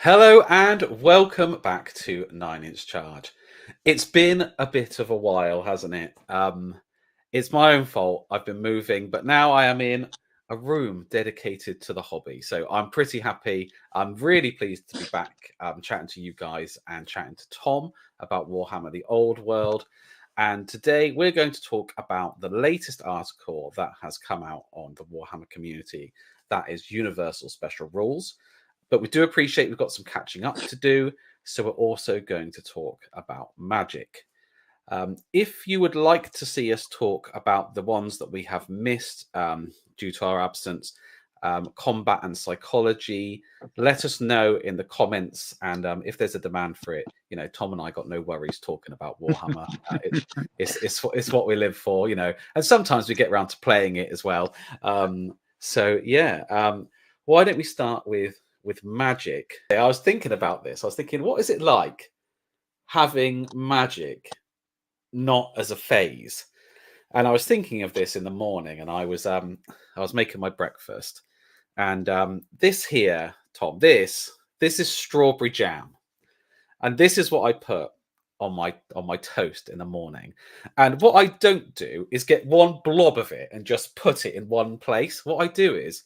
Hello and welcome back to 9-Inch Charge. It's been a bit of a while, hasn't it? It's my own fault. I've been moving, but now I am in a room dedicated to the hobby. So I'm pretty happy. I'm really pleased to be back chatting to you guys and chatting to Tom about Warhammer the Old World. And today we're going to talk about the latest article that has come out on the Warhammer community. That is Universal Special Rules. But we do appreciate we've got some catching up to do. So we're also going to talk about magic. If you would like to see us talk about the ones that we have missed due to our absence, combat and psychology, let us know in the comments. And if there's a demand for it, you know, Tom and I got no worries talking about Warhammer. It's what we live for, you know, and sometimes we get around to playing it as well. Why don't we start with magic? I was thinking about this. I was thinking, what is it like having magic not as a phase? And I was thinking of this in the morning, and I was making my breakfast, and this here, Tom, this is strawberry jam, and this is what I put on my toast in the morning. And what I don't do is get one blob of it and just put it in one place. What I do is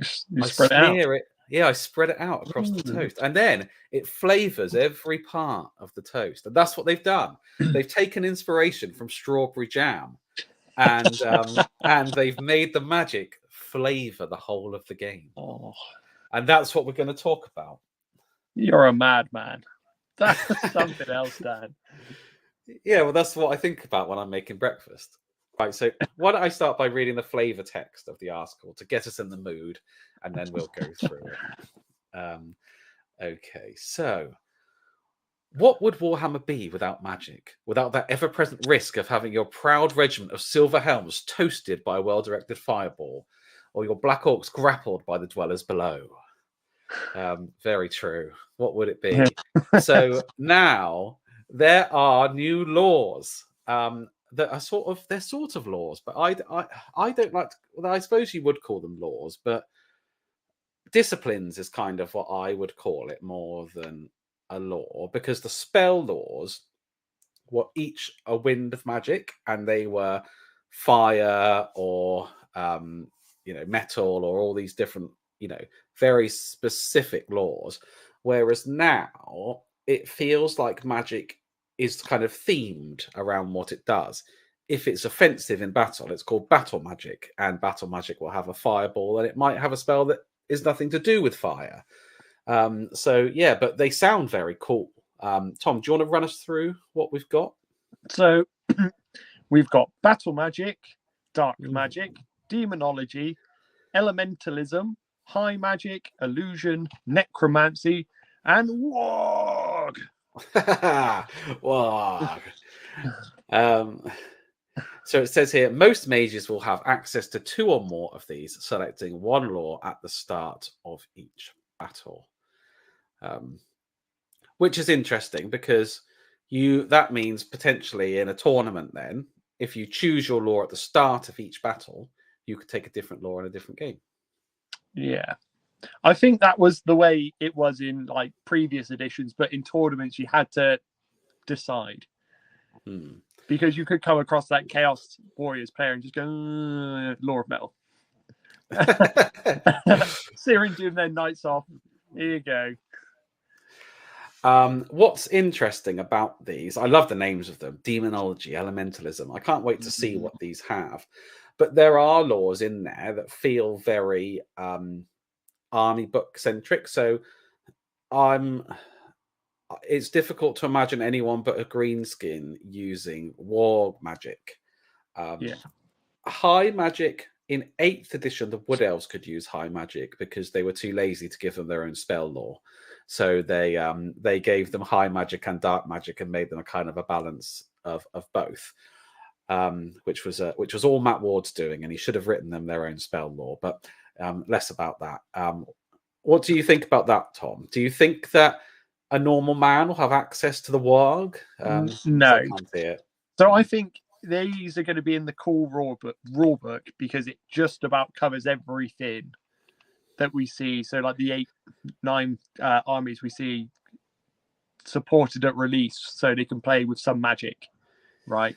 I smear it. Yeah, I spread it out across the toast, and then it flavors every part of the toast. And that's what they've done. They've taken inspiration from strawberry jam, and they've made the magic flavor the whole of the game. And that's what we're going to talk about. You're a madman. That's something else, Dan. Yeah, well, that's what I think about when I'm making breakfast. Right, so why don't I start by reading the flavor text of the article to get us in the mood, and then we'll go through it. Okay, so what would Warhammer be without magic? Without that ever-present risk of having your proud regiment of silver helms toasted by a well-directed fireball, or your black orcs grappled by the dwellers below? Very true. What would it be? So now there are new laws. That are they're sort of laws, but I don't like to, well, I suppose you would call them laws, but disciplines is kind of what I would call it more than a law, because the spell laws were each a wind of magic, and they were fire or metal, or all these different, very specific laws, whereas now it feels like magic is kind of themed around what it does. If it's offensive in battle, it's called battle magic, and battle magic will have a fireball, and it might have a spell that is nothing to do with fire. But they sound very cool. Tom, do you want to run us through what we've got? So we've got battle magic, dark magic, demonology, elementalism, high magic, illusion, necromancy, and warg. Wow. So it says here, most mages will have access to 2 or more of these, selecting one law at the start of each battle. Which is interesting, because that means potentially in a tournament, then, if you choose your law at the start of each battle, you could take a different law in a different game. Yeah. I think that was the way it was in like previous editions, but in tournaments you had to decide. Because you could come across that Chaos Warriors player and just go, Law of Metal. Searing Doom, then Knights off. Here you go. What's interesting about these, I love the names of them: demonology, elementalism. I can't wait to see what these have. But there are laws in there that feel very army book centric. So it's difficult to imagine anyone but a greenskin using war magic. High magic, in 8th edition, the Wood Elves could use high magic because they were too lazy to give them their own spell law. So they gave them high magic and dark magic and made them a kind of a balance of both, which was all Matt Ward's doing, and he should have written them their own spell law. But less about that. What do you think about that, Tom? Do you think that a normal man will have access to the warg? No. I can't see it. So I think these are going to be in the cool rule book because it just about covers everything. that we see, so like the 8-9 armies we see supported at release, so they can play with some magic, right?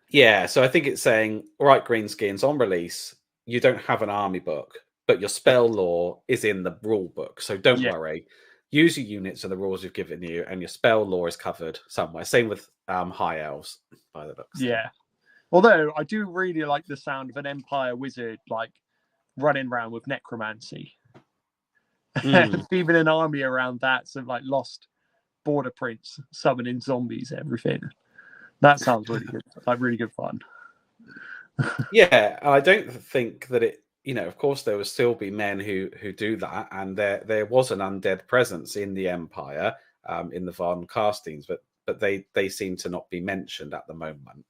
Yeah, so I think it's saying, right, Greenskins, on release, you don't have an army book, but your spell lore is in the rule book. So don't worry. Use your units and the rules we've given you, and your spell lore is covered somewhere. Same with High Elves, by the looks. Yeah. Although I do really like the sound of an Empire wizard like running around with necromancy. Even an army around that, some like lost border prince summoning zombies, everything. That sounds really good, like really good fun. Yeah, I don't think that it, of course there will still be men who do that, and there was an undead presence in the Empire, in the Von castings, but they seem to not be mentioned at the moment.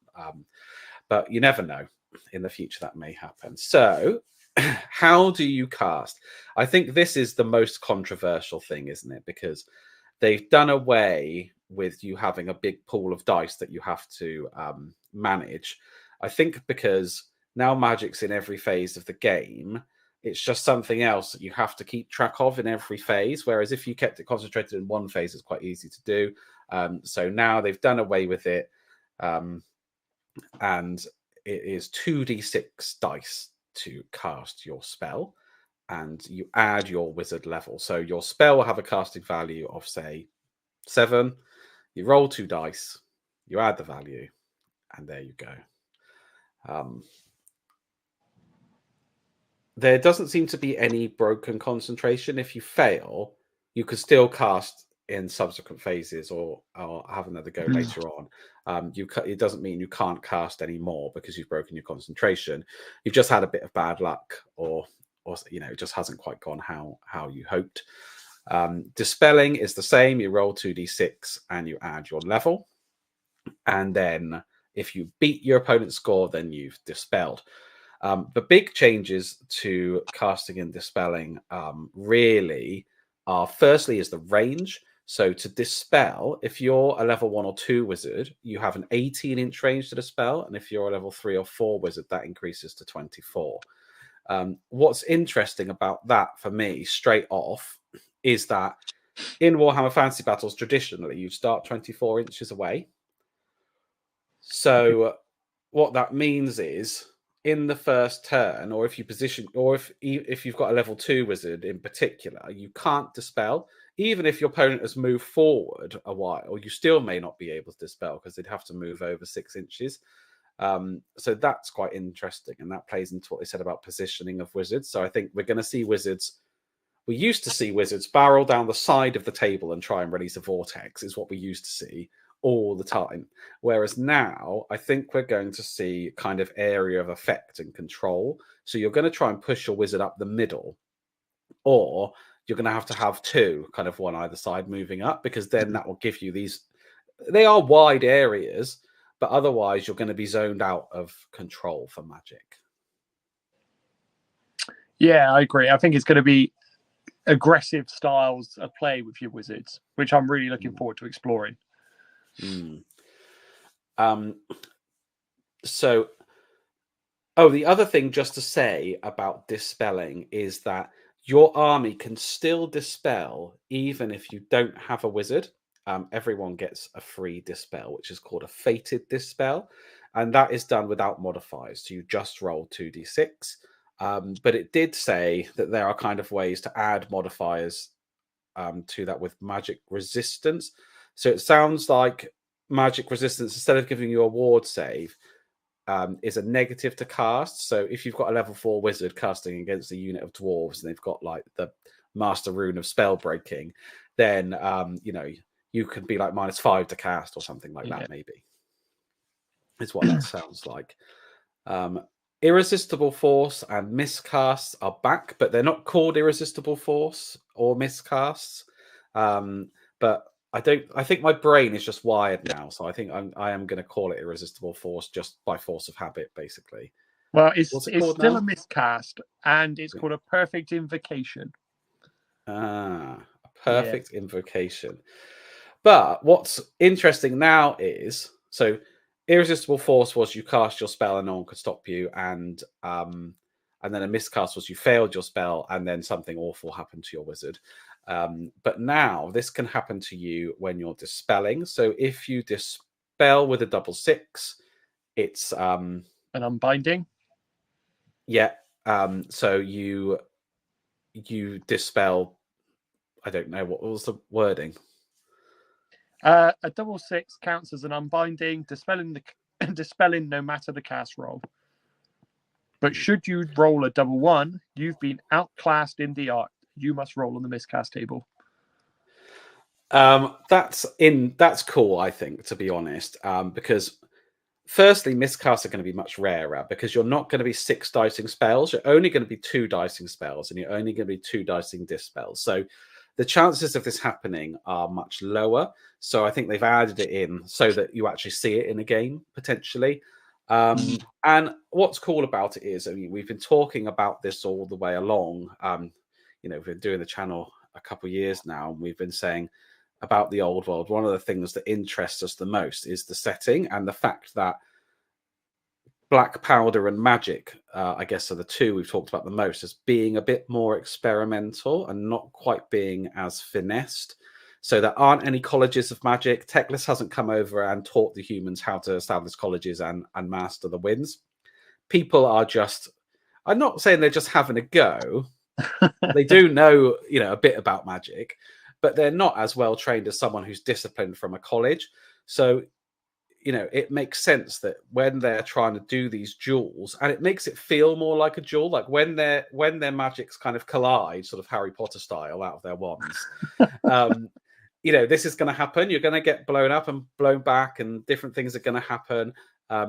But you never know, in the future that may happen. So how do you cast? I think this is the most controversial thing, isn't it? Because they've done away with you having a big pool of dice that you have to manage. I think because now magic's in every phase of the game, it's just something else that you have to keep track of in every phase. Whereas if you kept it concentrated in one phase, it's quite easy to do. So now they've done away with it. And it is 2d6 dice to cast your spell, and you add your wizard level. So your spell will have a casting value of, say, 7. You roll 2 dice, you add the value, and there you go. There doesn't seem to be any broken concentration. If you fail, you could still cast in subsequent phases or have another go later on. It doesn't mean you can't cast anymore because you've broken your concentration. You've just had a bit of bad luck, or it just hasn't quite gone how you hoped. Dispelling is the same. You roll 2d6 and you add your level, and then if you beat your opponent's score, then you've dispelled. The big changes to casting and dispelling really are, firstly, is the range. So to dispel, if you're a level 1 or 2 wizard, you have an 18-inch range to dispel. And if you're a level 3 or 4 wizard, that increases to 24. What's interesting about that for me, straight off, is that in Warhammer Fantasy Battles, traditionally, you start 24 inches away. So what that means is, in the first turn, or if you position, or if you've got a level 2 wizard in particular, you can't dispel. Even if your opponent has moved forward a while, you still may not be able to dispel because they'd have to move over 6 inches. So that's quite interesting, and that plays into what they said about positioning of wizards. So I think we're going to see wizards. We used to see wizards barrel down the side of the table and try and release a vortex, is what we used to see all the time. Whereas now, I think we're going to see kind of area of effect and control. So you're going to try and push your wizard up the middle, or you're going to have 2, kind of one either side moving up, because then that will give you these. They are wide areas, but otherwise you're going to be zoned out of control for magic. Yeah, I agree. I think it's going to be aggressive styles of play with your wizards, which I'm really looking forward to exploring. So, the other thing just to say about dispelling is that your army can still dispel even if you don't have a wizard. Everyone gets a free dispel, which is called a fated dispel, and that is done without modifiers. So you just roll 2d6. But it did say that there are kind of ways to add modifiers to that with magic resistance. So it sounds like magic resistance, instead of giving you a ward save, is a negative to cast. So if you've got a level 4 wizard casting against a unit of dwarves and they've got like the master rune of spell breaking, then you could be like -5 to cast or something like that. Maybe is what that sounds like. Irresistible Force and miscasts are back, but they're not called Irresistible Force or miscasts. But I think my brain is just wired now, so I think I am going to call it Irresistible Force just by force of habit, basically. Well, it's still a miscast, and it's called a perfect invocation. A perfect invocation. But what's interesting now is, so Irresistible Force was you cast your spell and no one could stop you, and and then a miscast was you failed your spell, and then something awful happened to your wizard. But now this can happen to you when you're dispelling. So if you dispel with a 6/6, it's An unbinding. Yeah. So you dispel. I don't know what was the wording. A 6/6 counts as an unbinding, dispelling no matter the cast roll. But should you roll a 1/1, you've been outclassed in the art. You must roll on the miscast table. That's cool, I think, to be honest, because firstly, miscasts are going to be much rarer because you're not going to be 6 dicing spells. You're only going to be 2 dicing spells, and you're only going to be 2 dicing dispels. So the chances of this happening are much lower. So I think they've added it in so that you actually see it in a game potentially. And what's cool about it is, I mean, we've been talking about this all the way along. We've been doing the channel a couple of years now, and we've been saying about the old world. One of the things that interests us the most is the setting and the fact that Black Powder and Magic, I guess, are the two we've talked about the most as being a bit more experimental and not quite being as finessed. So there aren't any colleges of magic. Teclis hasn't come over and taught the humans how to establish colleges and master the winds. People are just, I'm not saying they're just having a go. They do know, a bit about magic, but they're not as well trained as someone who's disciplined from a college. So, it makes sense that when they're trying to do these duels, and it makes it feel more like a duel, like when their magics kind of collide, sort of Harry Potter style, out of their wands. This is going to happen. You're going to get blown up and blown back, and different things are going to happen.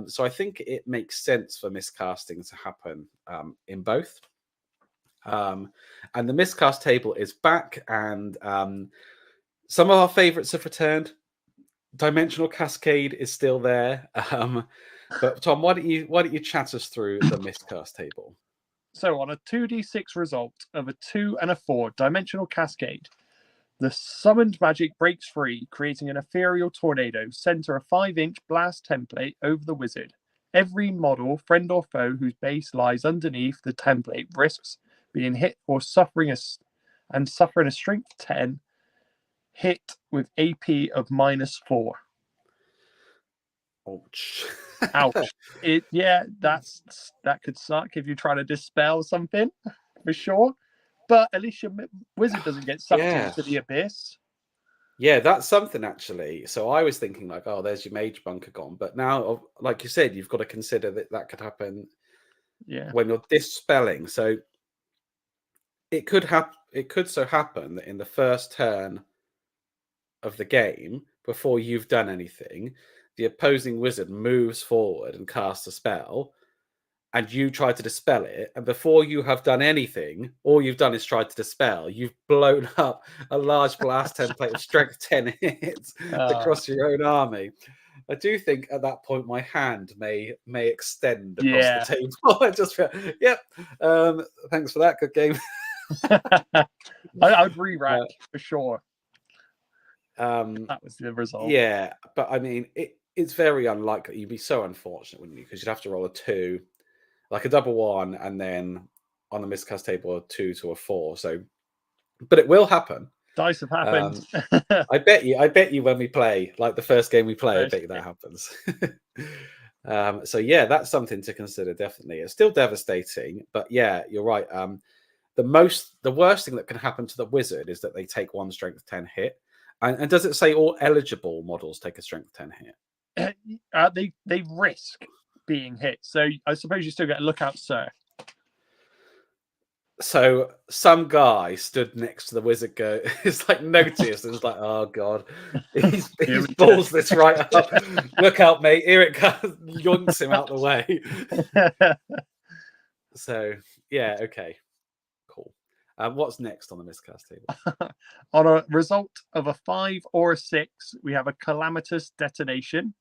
So I think it makes sense for miscasting to happen in both. And the miscast table is back, and some of our favorites have returned. Dimensional Cascade is still there. But Tom, why don't you chat us through the miscast table? So on a 2d6 result of a 2 and a 4 Dimensional Cascade, the summoned magic breaks free, creating an ethereal tornado. Center a 5-inch blast template over the wizard. Every model, friend or foe, whose base lies underneath the template risks being hit or suffering a strength 10 hit with AP of -4. Ouch. Ouch. That could suck if you try to dispel something, for sure. But at least your wizard doesn't get sucked into the abyss. Yeah, that's something actually. So I was thinking like, oh, there's your mage bunker gone. But now, like you said, you've got to consider that could happen when you're dispelling. So it could happen. It could so happen that in the first turn of the game, before you've done anything, the opposing wizard moves forward and casts a spell, and you try to dispel it, and before you have done anything, all you've done is tried to dispel. You've blown up a large blast template of strength 10 hits across your own army. I do think at that point my hand may extend across the table. I just feel, thanks for that. Good game. I would re-rack for sure. That was the result. Yeah, but I mean, it's very unlikely. You'd be so unfortunate, wouldn't you? Because you'd have to roll a 2, like a 1/1, and then on the miscast table a 2 to a 4. So, but it will happen. Dice have happened. I bet you when we play, like the first game we play, I bet you that happens. So yeah, that's something to consider. Definitely, it's still devastating, but yeah, you're right. The worst thing that can happen to the wizard is that they take 1 strength 10 hit. And does it say all eligible models take a strength 10 hit? They risk being hit, so I suppose you still get a lookout, sir. So some guy stood next to the wizard. It's like noticed and it's like, oh god, he's balls this right up. Look out, mate! Here it comes. Yoinks him out the way. So yeah, okay, cool. What's next on the miscast table? On a result of a 5 or a 6, we have a calamitous detonation.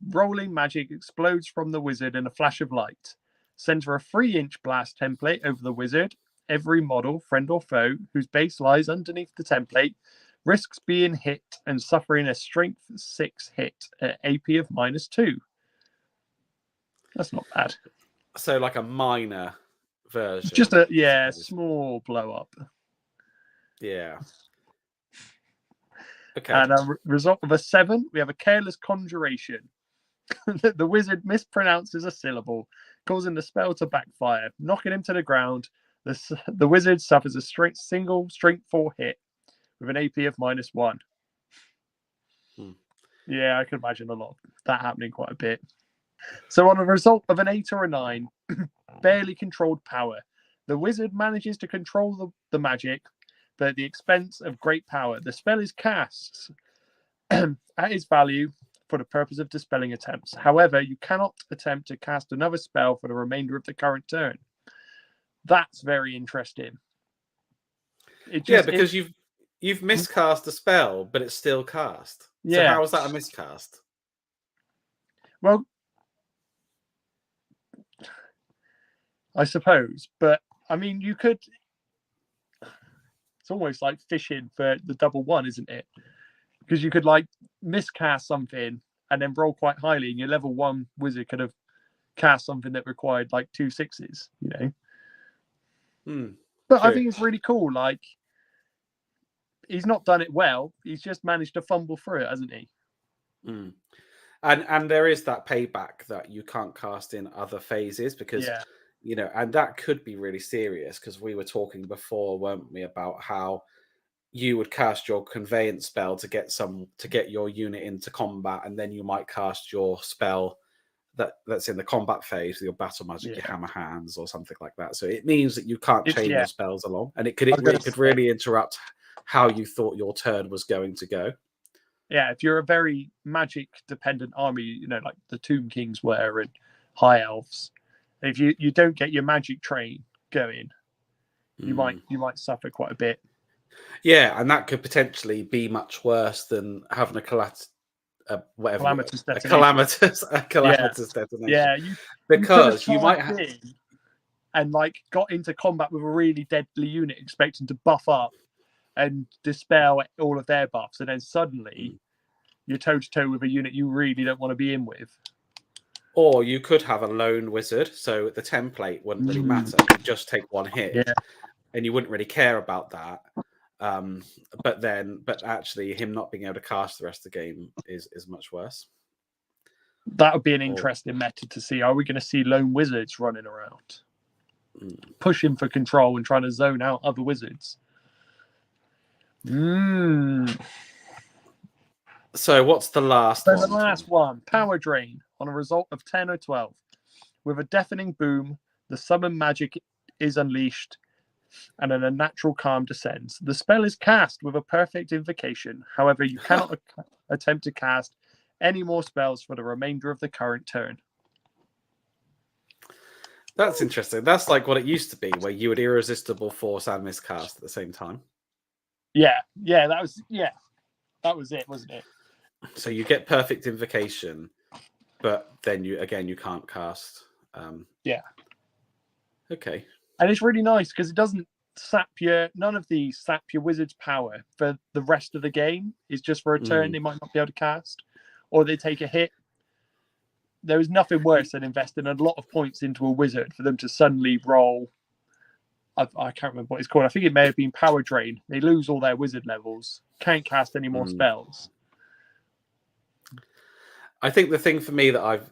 Rolling magic explodes from the wizard in a flash of light. Center a 3-inch blast template over the wizard. Every model, friend or foe, whose base lies underneath the template, risks being hit and suffering a strength 6 hit at AP of -2. That's not bad. So like a minor version. Just a small blow up. Yeah. Okay. And a result of a 7, we have a careless conjuration. The wizard mispronounces a syllable, causing the spell to backfire, knocking him to the ground. The wizard suffers a single strength 4 hit with an AP of -1. Yeah, I can imagine a lot of that happening quite a bit. So on a result of an 8 or a 9, barely controlled power, the wizard manages to control the magic, but at the expense of great power. The spell is cast at its value for the purpose of dispelling attempts. However, you cannot attempt to cast another spell for the remainder of the current turn. That's very interesting. Because you've miscast a spell, but it's still cast. Yeah. So how is that a miscast? Well, I suppose, but I mean, you could. It's almost like fishing for the double 1, isn't it? Because you could like miscast something and then roll quite highly, and your level 1 wizard could have cast something that required like 2 6s, you know. But true. I think it's really cool. Like, he's not done it well. He's just managed to fumble through it, hasn't he? And there is that payback that you can't cast in other phases because you know, and that could be really serious because we were talking before, weren't we, about how you would cast your conveyance spell to get your unit into combat, and then you might cast your spell that's in the combat phase, your battle magic, your hammer hands, or something like that. So it means that you can't chain your spells along, and it could really interrupt how you thought your turn was going to go. Yeah, if you're a very magic dependent army, you know, like the Tomb Kings were and High Elves, if you don't get your magic train going, you might suffer quite a bit. Yeah, and that could potentially be much worse than having a calamitous detonation. Yeah, because you might have and like got into combat with a really deadly unit, expecting to buff up and dispel all of their buffs, and then suddenly you're toe to toe with a unit you really don't want to be in with. Or you could have a lone wizard, so the template wouldn't really matter. You'd just take 1 hit, and you wouldn't really care about that. But actually, him not being able to cast the rest of the game is much worse. That would be an interesting meta to see. Are we going to see lone wizards running around, pushing for control and trying to zone out other wizards? So what's the last one? The last one, Power Drain. On a result of 10 or 12. With a deafening boom, the summon magic is unleashed and an unnatural calm descends. The spell is cast with a perfect invocation. However, you cannot attempt to cast any more spells for the remainder of the current turn. That's interesting. That's like what it used to be, where you would irresistible force and miscast at the same time. Yeah, that was it, wasn't it? So you get perfect invocation, but then you can't cast. Okay. And it's really nice because it doesn't none of these sap your wizard's power for the rest of the game. It's just for a turn they might not be able to cast, or they take a hit. There is nothing worse than investing a lot of points into a wizard for them to suddenly roll. I can't remember what it's called. I think it may have been Power Drain. They lose all their wizard levels, can't cast any more spells. I think the thing for me that I've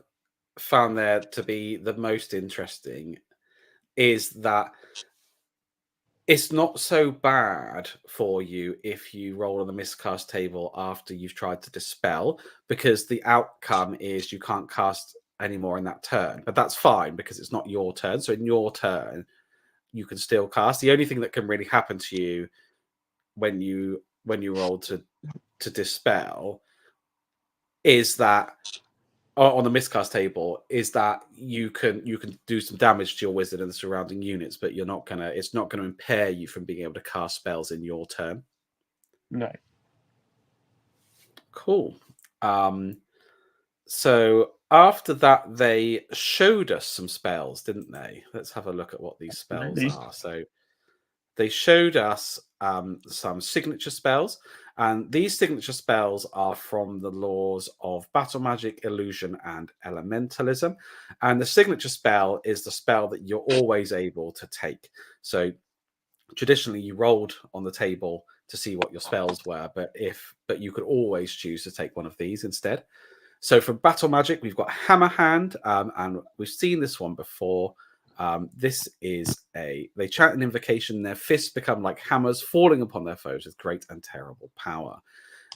found there to be the most interesting is that it's not so bad for you if you roll on the miscast table after you've tried to dispel, because the outcome is you can't cast anymore in that turn. But that's fine because it's not your turn. So in your turn, you can still cast. The only thing that can really happen to you when you roll to dispel is that on the miscast table is that you can do some damage to your wizard and the surrounding units, but it's not gonna impair you from being able to cast spells in your turn. No. Cool. So after that, they showed us some spells, didn't they? Let's have a look at what these spells are. So they showed us some signature spells, and these signature spells are from the laws of battle magic, illusion, and elementalism. And the signature spell is the spell that you're always able to take. So traditionally, you rolled on the table to see what your spells were, but you could always choose to take one of these instead. So for battle magic, we've got Hammer Hand, and we've seen this one before. This is they chant an invocation. Their fists become like hammers, falling upon their foes with great and terrible power.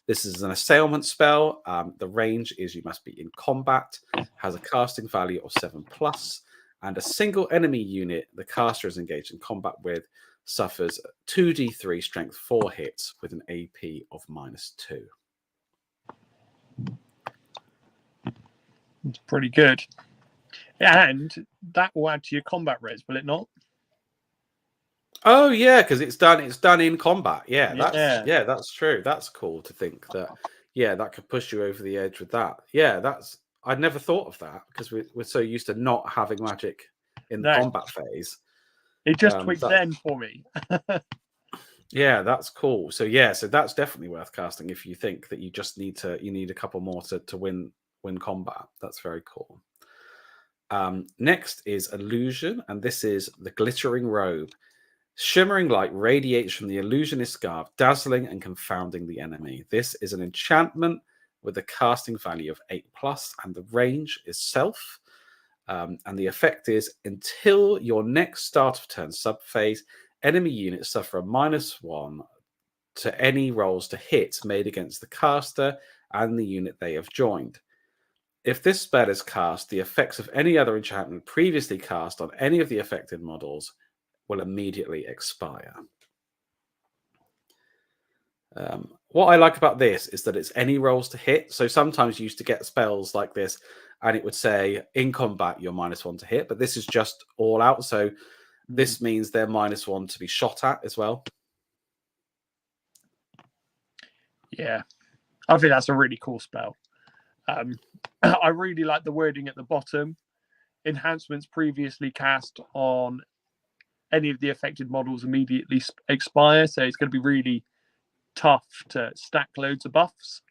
This is an assailment spell. The range is you must be in combat, has a casting value of 7+, and a single enemy unit the caster is engaged in combat with suffers 2d3 strength 4 hits with an AP of -2. It's pretty good. And that will add to your combat res, will it not? Oh yeah, because it's done in combat. That's true. That's cool to think that. Yeah, that could push you over the edge with that. Yeah, I'd never thought of that because we're so used to not having magic in the combat phase. It just tweaked then for me. Yeah, that's cool. So that's definitely worth casting if you think that you just need a couple more to win combat. That's very cool. Next is illusion, and this is the glittering robe. Shimmering light radiates from the illusionist's garb, dazzling and confounding the enemy. This is an enchantment with a casting value of 8+, and the range is self. And the effect is until your next start of turn subphase, enemy units suffer a -1 to any rolls to hit made against the caster and the unit they have joined. If this spell is cast, the effects of any other enchantment previously cast on any of the affected models will immediately expire. What I like about this is that it's any rolls to hit. So sometimes you used to get spells like this and it would say in combat you're -1 to hit, but this is just all out. So this means they're -1 to be shot at as well. Yeah, I think that's a really cool spell. I really like the wording at the bottom. Enhancements previously cast on any of the affected models immediately expire. So it's going to be really tough to stack loads of buffs.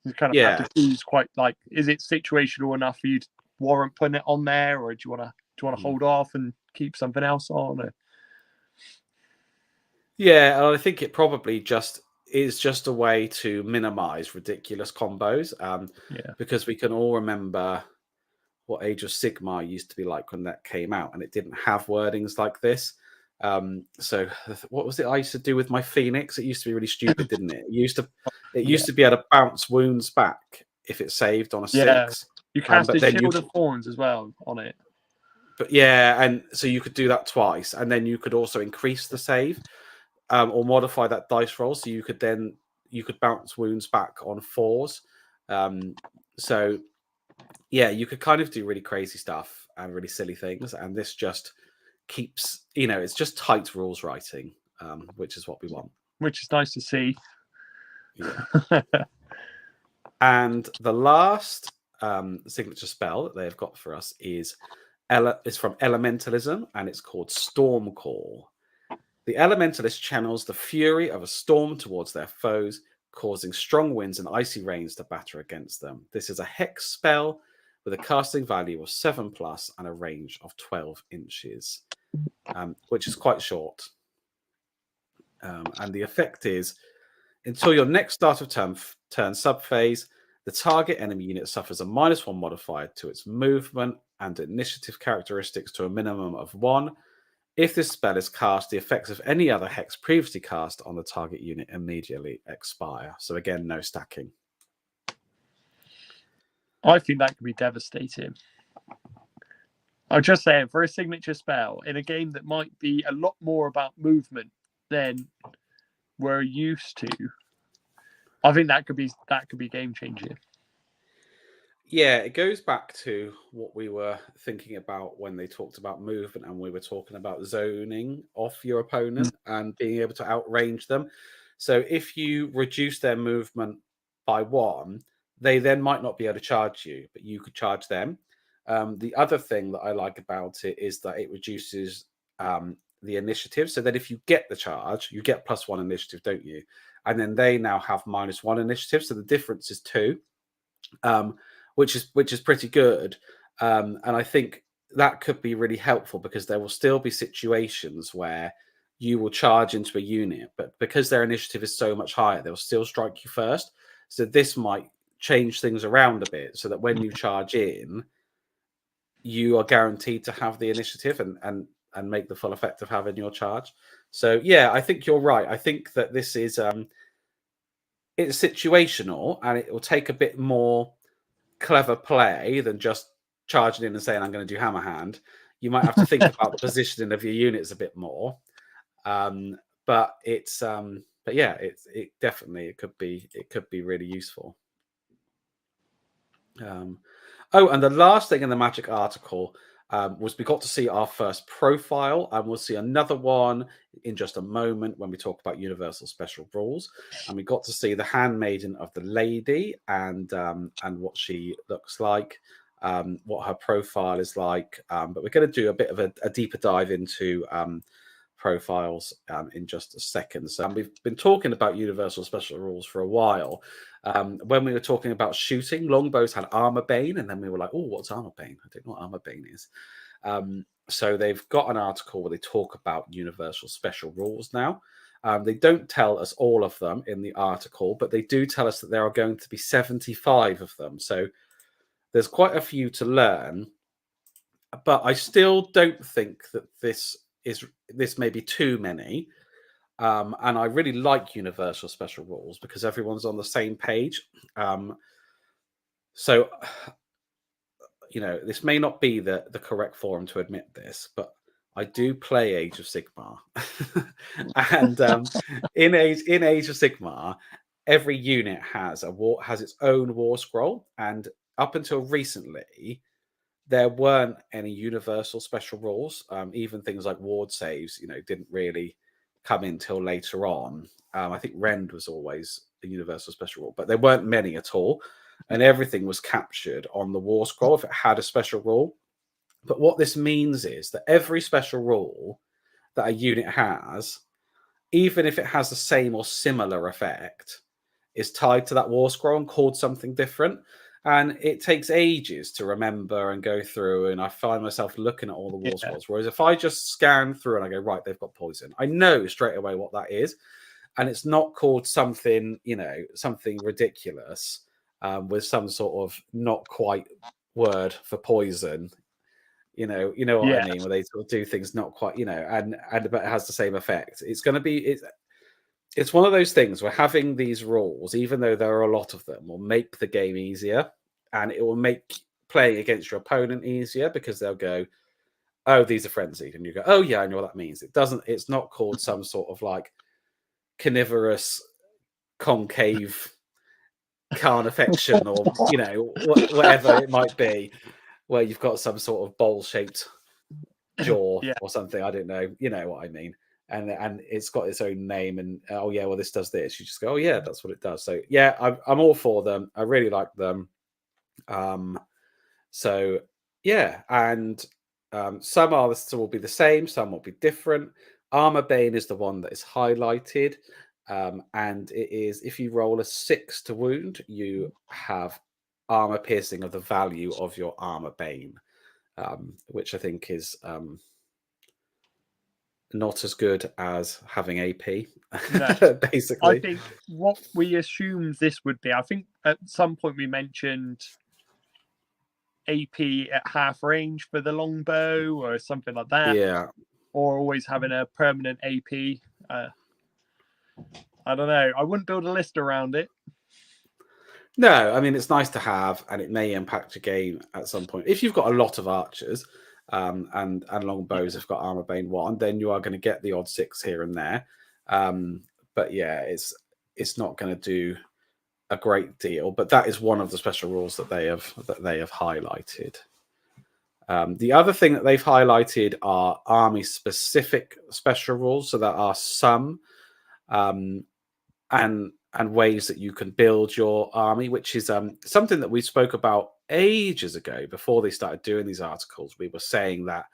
You kind of have to choose quite is it situational enough for you to warrant putting it on there, or do you want to hold off and keep something else on? Or... Yeah, I think it probably is just a way to minimize ridiculous combos. Because we can all remember what Age of Sigmar used to be like when that came out, and it didn't have wordings like this. So what was it I used to do with my Phoenix? It used to be really stupid, didn't it? It used to be able to bounce wounds back if it saved on a 6. You cast a Shield of Thorns as well on it. But yeah, and so you could do that twice, and then you could also increase the save or modify that dice roll, so you could bounce wounds back on 4s. So yeah, you could kind of do really crazy stuff and really silly things, and this just keeps, it's just tight rules writing, which is what we want. Which is nice to see. Yeah. And the last signature spell that they've got for us is from Elementalism, and it's called Storm Call. The Elementalist channels the fury of a storm towards their foes, causing strong winds and icy rains to batter against them. This is a hex spell with a casting value of 7+ and a range of 12 inches, which is quite short. And the effect is, until your next start of turn subphase, the target enemy unit suffers a -1 modifier to its movement and initiative characteristics to a minimum of 1. If this spell is cast, the effects of any other hex previously cast on the target unit immediately expire. So again, no stacking. I think that could be devastating. I'm just saying, for a signature spell in a game that might be a lot more about movement than we're used to, I think that could be game changing. Yeah, it goes back to what we were thinking about when they talked about movement, and we were talking about zoning off your opponent and being able to outrange them. So if you reduce their movement by 1, they then might not be able to charge you, but you could charge them. The other thing that I like about it is that it reduces the initiative. So then if you get the charge, you get +1 initiative, don't you? And then they now have -1 initiative. So the difference is 2, which is pretty good. And I think that could be really helpful because there will still be situations where you will charge into a unit, but because their initiative is so much higher, they'll still strike you first. So this might change things around a bit so that when you charge in, you are guaranteed to have the initiative and make the full effect of having your charge. So yeah, I think you're right. I think that this is it's situational, and it will take a bit more clever play than just charging in and saying I'm going to do hammer hand. You might have to think about the positioning of your units a bit more. But it's but yeah, it definitely it could be really useful. Oh, and the last thing in the Magic article was we got to see our first profile, and we'll see another one in just a moment when we talk about universal special rules. And we got to see the handmaiden of the lady and what she looks like, what her profile is like. But we're going to do a bit of a deeper dive into profiles in just a second. So we've been talking about universal special rules for a while. When we were talking about shooting, longbows had armor bane, and then we were like, oh, what's armor bane? I don't know what armor bane is. So they've got an article where they talk about universal special rules now. They don't tell us all of them in the article, but they do tell us that there are going to be 75 of them. So there's quite a few to learn, but I still don't think that this may be too many. And I really like universal special rules because everyone's on the same page. So, you know, this may not be the correct forum to admit this, but I do play Age of Sigmar. And in Age of Sigmar, every unit has its own war scroll. And up until recently, there weren't any universal special rules. Even things like ward saves, you know, didn't really come in till later on. I think Rend was always a universal special rule, but there weren't many at all. And everything was captured on the war scroll if it had a special rule. But what this means is that every special rule that a unit has, even if it has the same or similar effect, is tied to that war scroll and called something different. And it takes ages to remember and go through. And I find myself looking at all the war scrolls. Whereas if I just scan through and I go, right, they've got poison, I know straight away what that is. And it's not called something, you know, something ridiculous with some sort of not quite word for poison. You know what I mean, where they sort of do things not quite, you know, and but it has the same effect. It's going to be it's one of those things where having these rules, even though there are a lot of them, will make the game easier, and it will make playing against your opponent easier because they'll go, oh, these are frenzied, and you go, oh yeah, I know what that means. It's not called some sort of like carnivorous concave carnifection or, you know, whatever it might be, where you've got some sort of bowl-shaped jaw or something. I don't know. You know what I mean? And it's got its own name. And oh yeah, well this does this. You just go, oh yeah, that's what it does. So yeah, I'm all for them. I really like them. So yeah, and some will be the same, some will be different. Armor Bane is the one that is highlighted. And it is, if you roll a 6 to wound, you have armor piercing of the value of your Armor Bane, which I think is not as good as having AP, no. Basically. I think what we assumed this would be, I think at some point we mentioned AP at half range for the longbow or something like that. Yeah. Or always having a permanent AP. I don't know. I wouldn't build a list around it. No, I mean, it's nice to have, and it may impact your game at some point. If you've got a lot of archers and longbows have got Armor Bane 1, then you are going to get the odd 6 here and there. But yeah, it's not going to do a great deal. But that is one of the special rules that they have highlighted. The other thing that they've highlighted are army-specific special rules. So there are some and ways that you can build your army, which is something that we spoke about ages ago before they started doing these articles. We were saying that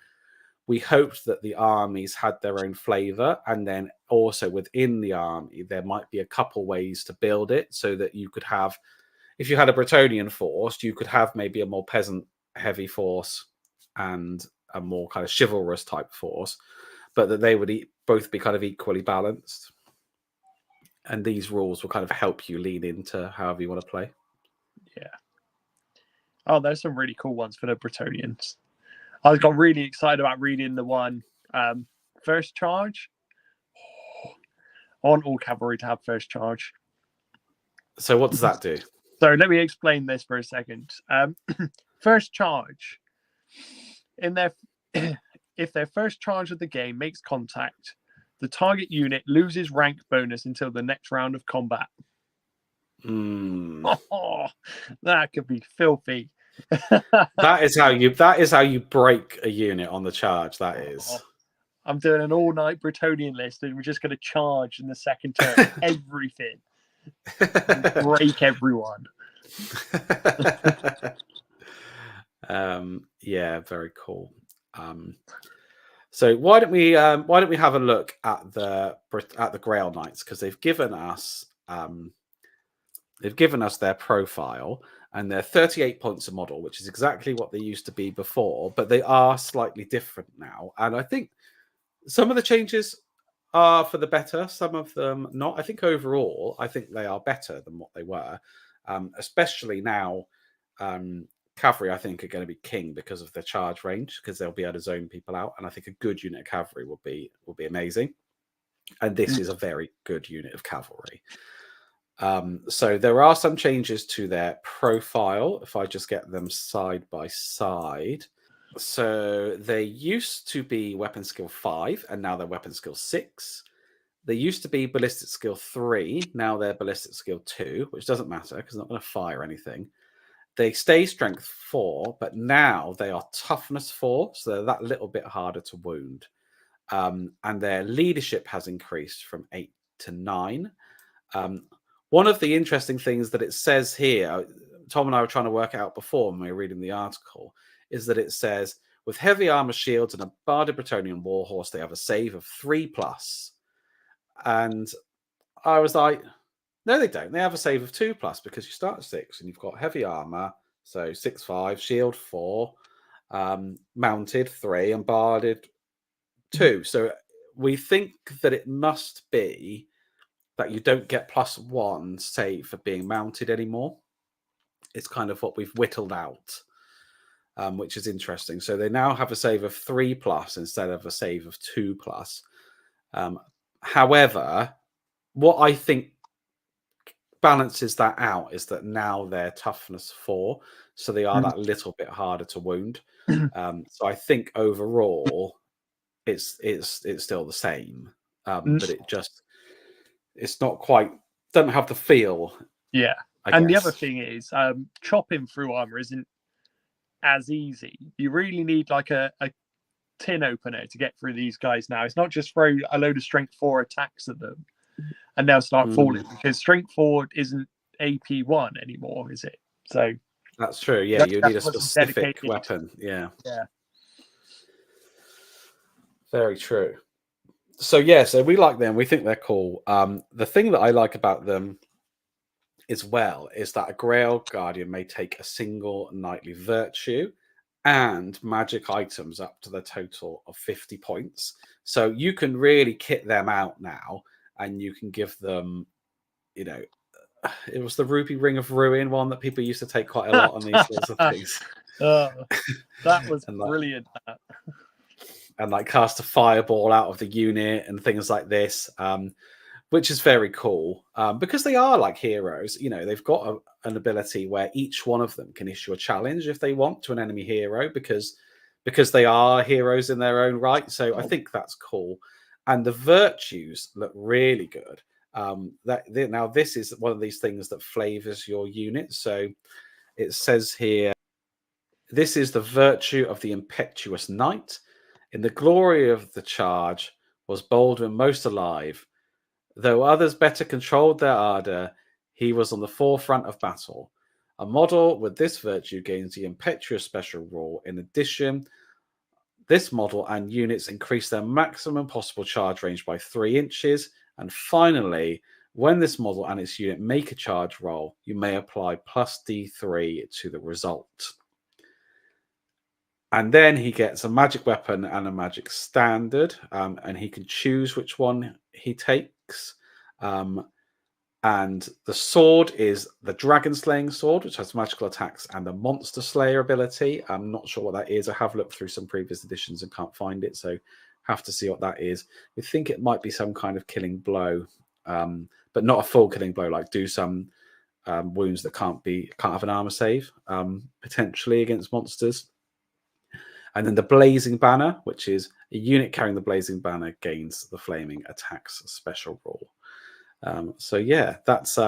we hoped that the armies had their own flavor, and then also within the army there might be a couple ways to build it, so that you could have, if you had a Bretonnian force, you could have maybe a more peasant heavy force and a more kind of chivalrous type force, but that they would both be kind of equally balanced. And these rules will kind of help you lean into however you want to play. Yeah. Oh, there's some really cool ones for the Bretonnians. I got really excited about reading the one, First Charge. I want all cavalry to have First Charge. So what does that do? So let me explain this for a second. First Charge. If their first charge of the game makes contact, the target unit loses rank bonus until the next round of combat. Oh, that could be filthy. That is how you break a unit on the charge. That is. I'm doing an all-night Bretonnian list, and we're just going to charge in the second turn. Everything. Break everyone. Yeah, very cool. So why don't we have a look at the Grail Knights, because they've given us their profile, and they're 38 points a model, which is exactly what they used to be before, but they are slightly different now. And I think some of the changes are for the better, some of them not. I think overall, I think they are better than what they were, especially now. Cavalry, I think, are going to be king because of their charge range, because they'll be able to zone people out, and I think a good unit of cavalry will be amazing. And this is a very good unit of cavalry. So there are some changes to their profile. If I just get them side by side. So they used to be weapon skill 5, and now they're weapon skill 6. They used to be ballistic skill 3, now they're ballistic skill 2, which doesn't matter because they're not going to fire anything. They stay strength 4, but now they are toughness 4, so they're that little bit harder to wound. And their leadership has increased from 8 to 9. One of the interesting things that it says here, Tom and I were trying to work it out before when we were reading the article, is that it says, with heavy armor shields and a barded Bretonnian warhorse, they have a save of 3+. And I was like, no, they don't. They have a save of 2+, because you start at 6 and you've got heavy armor, so 6/5, shield 4, mounted 3, and barded 2. So we think that it must be that you don't get +1 save for being mounted anymore. It's kind of what we've whittled out, which is interesting. So they now have a save of 3+ instead of a save of 2+. However, what I think balances that out is that now they're toughness 4, so they are that little bit harder to wound. So I think overall it's still the same, but it's not quite, doesn't have the feel. Yeah, and the other thing is, chopping through armor isn't as easy. You really need like a tin opener to get through these guys now. It's not just throw a load of strength 4 attacks at them and they'll start falling, because strength 4 isn't AP1 anymore, is it? So that's true. Yeah, you need a specific weapon. Yeah. Very true. So we like them. We think they're cool. The thing that I like about them as well is that a Grail Guardian may take a single knightly virtue and magic items up to the total of 50 points. So you can really kit them out now, and you can give them, it was the Ruby Ring of Ruin one that people used to take quite a lot on these sorts of things. That was brilliant. And like cast a fireball out of the unit and things like this, which is very cool, because they are like heroes. They've got an ability where each one of them can issue a challenge if they want to an enemy hero, because they are heroes in their own right. So I think that's cool. And the virtues look really good. Now this is one of these things that flavors your unit. So it says here, this is the virtue of the impetuous knight. In the glory of the charge was Baldwin most alive. Though others better controlled their ardor, he was on the forefront of battle. A model with this virtue gains the impetuous special rule. In addition, This model and units increase their maximum possible charge range by 3 inches. And finally, when this model and its unit make a charge roll, you may apply plus D3 to the result. And then he gets a magic weapon and a magic standard, and he can choose which one he takes. And the sword is the Dragon Slaying Sword, which has magical attacks and the Monster Slayer ability. I'm not sure what that is. I have looked through some previous editions and can't find it, so have to see what that is. We think it might be some kind of killing blow, but not a full killing blow, like do some wounds that can't have an armor save, potentially against monsters. And then the Blazing Banner, which is a unit carrying the Blazing Banner gains the Flaming Attacks special rule. So yeah, that's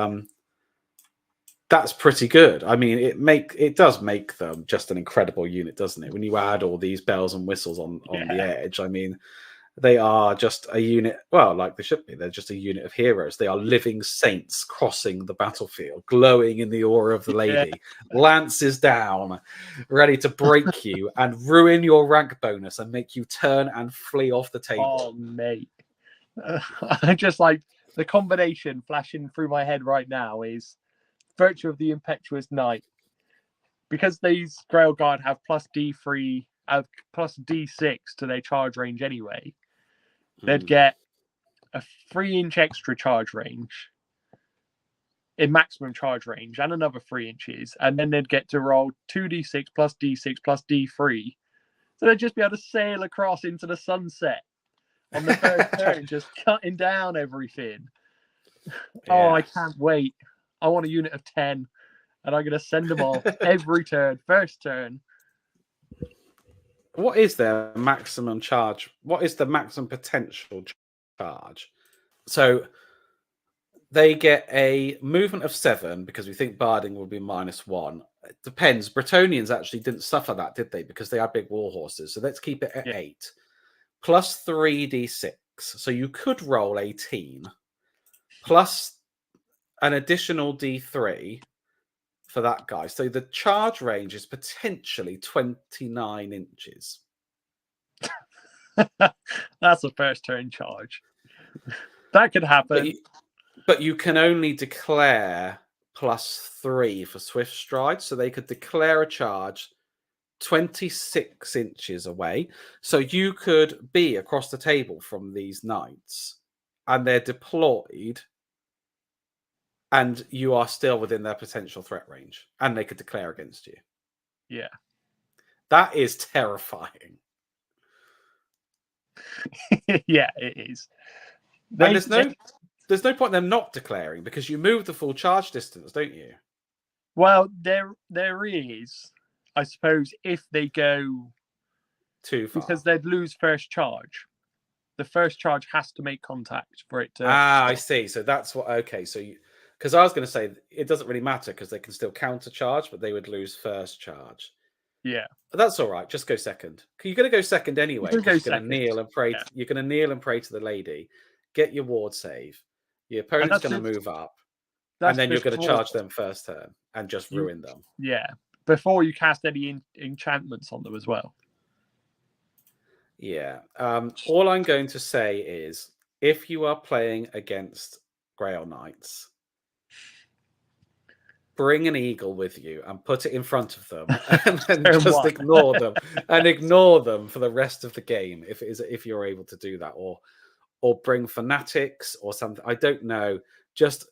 pretty good. I mean, it does make them just an incredible unit, doesn't it? When you add all these bells and whistles on the edge, I mean, they are just a unit. Well, like they should be. They're just a unit of heroes. They are living saints crossing the battlefield, glowing in the aura of the lady, lances down, ready to break you and ruin your rank bonus and make you turn and flee off the table. Oh, mate. I just like the combination flashing through my head right now is Virtue of the Impetuous Knight. Because these Grail Guard have plus D3, plus D6 to their charge range anyway, they'd get a 3-inch extra charge range in maximum charge range and another 3 inches, and then they'd get to roll 2d6 plus d6 plus d3. So they'd just be able to sail across into the sunset on the first turn, just cutting down everything. Yeah. Oh, I can't wait. I want a unit of 10, and I'm going to send them off every turn, first turn. What is their maximum charge? What is the maximum potential charge? So they get a movement of 7 because we think barding will be -1. It depends. Bretonians actually didn't suffer that, did they? Because they are big war horses. So let's keep it at 8. Plus 3d6. So you could roll 18. Plus an additional d3 for that guy. So the charge range is potentially 29 inches. That's a first turn charge. That could happen. But you can only declare +3 for swift stride. So they could declare a charge 26 inches away. So you could be across the table from these knights and they're deployed, and you are still within their potential threat range, and they could declare against you. Yeah. That is terrifying. Yeah, it is. And there's no point in them not declaring because you move the full charge distance, don't you? Well, there is, I suppose, if they go too far. Because they'd lose first charge. The first charge has to make contact for it to... I see. So that's what... Okay, so... Because I was going to say, it doesn't really matter because they can still counter-charge, but they would lose first charge. Yeah. But that's all right. Just go second. You're going to go second anyway. You're going to kneel and pray. You're going to kneel and pray to the lady. Get your ward save. Your opponent's going to move up. And then you're going to charge them first turn and just ruin them. Yeah. Before you cast any enchantments on them as well. Yeah. All I'm going to say is, if you are playing against Grail Knights, bring an eagle with you and put it in front of them, and then just ignore them and ignore them for the rest of the game. If you're able to do that, or bring fanatics or something. I don't know. Just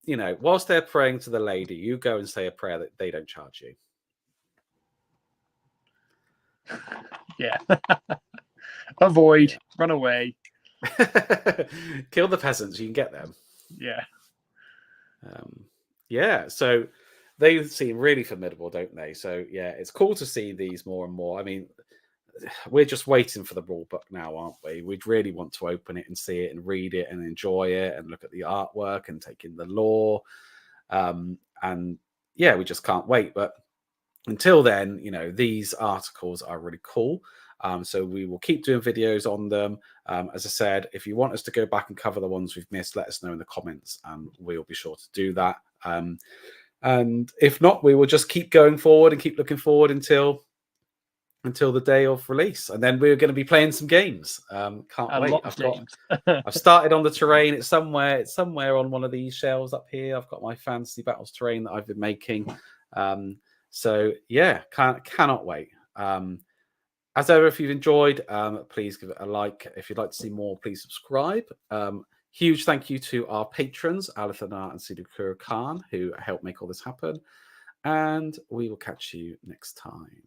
whilst they're praying to the lady, you go and say a prayer that they don't charge you. Yeah. Avoid. Run away. Kill the peasants. You can get them. Yeah. Yeah. So they seem really formidable, don't they? So yeah, it's cool to see these more and more. I mean, we're just waiting for the rule book now, aren't we? We'd really want to open it and see it and read it and enjoy it and look at the artwork and take in the lore. And yeah, we just can't wait. But until then, these articles are really cool. So we will keep doing videos on them. As I said, if you want us to go back and cover the ones we've missed, let us know in the comments and we'll be sure to do that. And if not, we will just keep going forward and keep looking forward until until the day of release, and then we're going to be playing some games. Can't wait. I've started on the terrain. It's somewhere on one of these shelves up here. I've got my Fantasy Battles terrain that I've been making. So yeah, cannot wait. As ever, if you've enjoyed, please give it a like. If you'd like to see more, please subscribe. Huge thank you to our patrons, Alithana and Sidukura Khan, who helped make all this happen. And we will catch you next time.